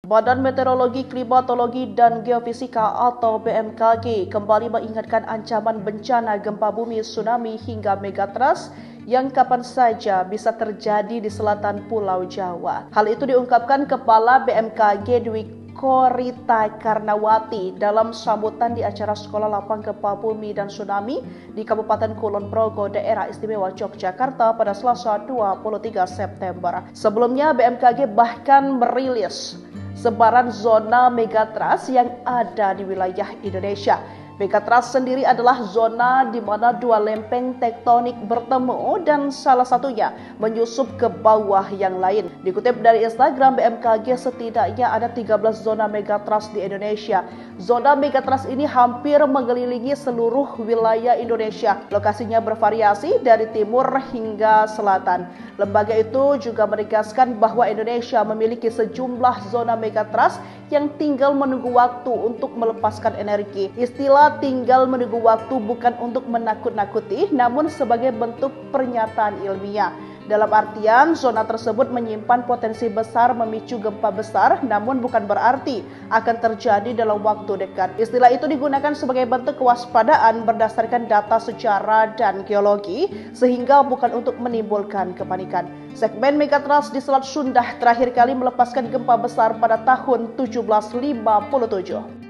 Badan Meteorologi, Klimatologi, dan Geofisika atau BMKG kembali mengingatkan ancaman bencana gempa bumi, tsunami, hingga megatrust yang kapan saja bisa terjadi di selatan Pulau Jawa. Hal itu diungkapkan Kepala BMKG Dwi Korita Karnawati dalam sambutan di acara Sekolah Lapang Gempa Bumi dan Tsunami di Kabupaten Kulon Progo, Daerah Istimewa Yogyakarta pada Selasa 23 September. Sebelumnya BMKG bahkan merilis sebaran zona megatrust yang ada di wilayah Indonesia. Megatrust sendiri adalah zona di mana dua lempeng tektonik bertemu dan salah satunya menyusup ke bawah yang lain. Dikutip dari Instagram BMKG, setidaknya ada 13 zona megatrust di Indonesia. Zona megatrust ini hampir mengelilingi seluruh wilayah Indonesia. Lokasinya bervariasi dari timur hingga selatan. Lembaga itu juga menegaskan bahwa Indonesia memiliki sejumlah zona megatrust yang tinggal menunggu waktu untuk melepaskan energi. Istilah tinggal menunggu waktu bukan untuk menakut-nakuti, namun sebagai bentuk pernyataan ilmiah. Dalam artian, zona tersebut menyimpan potensi besar memicu gempa besar, namun bukan berarti akan terjadi dalam waktu dekat. Istilah itu digunakan sebagai bentuk kewaspadaan berdasarkan data sejarah dan geologi, sehingga bukan untuk menimbulkan kepanikan. Segmen megatrust di Selat Sunda terakhir kali melepaskan gempa besar pada tahun 1757.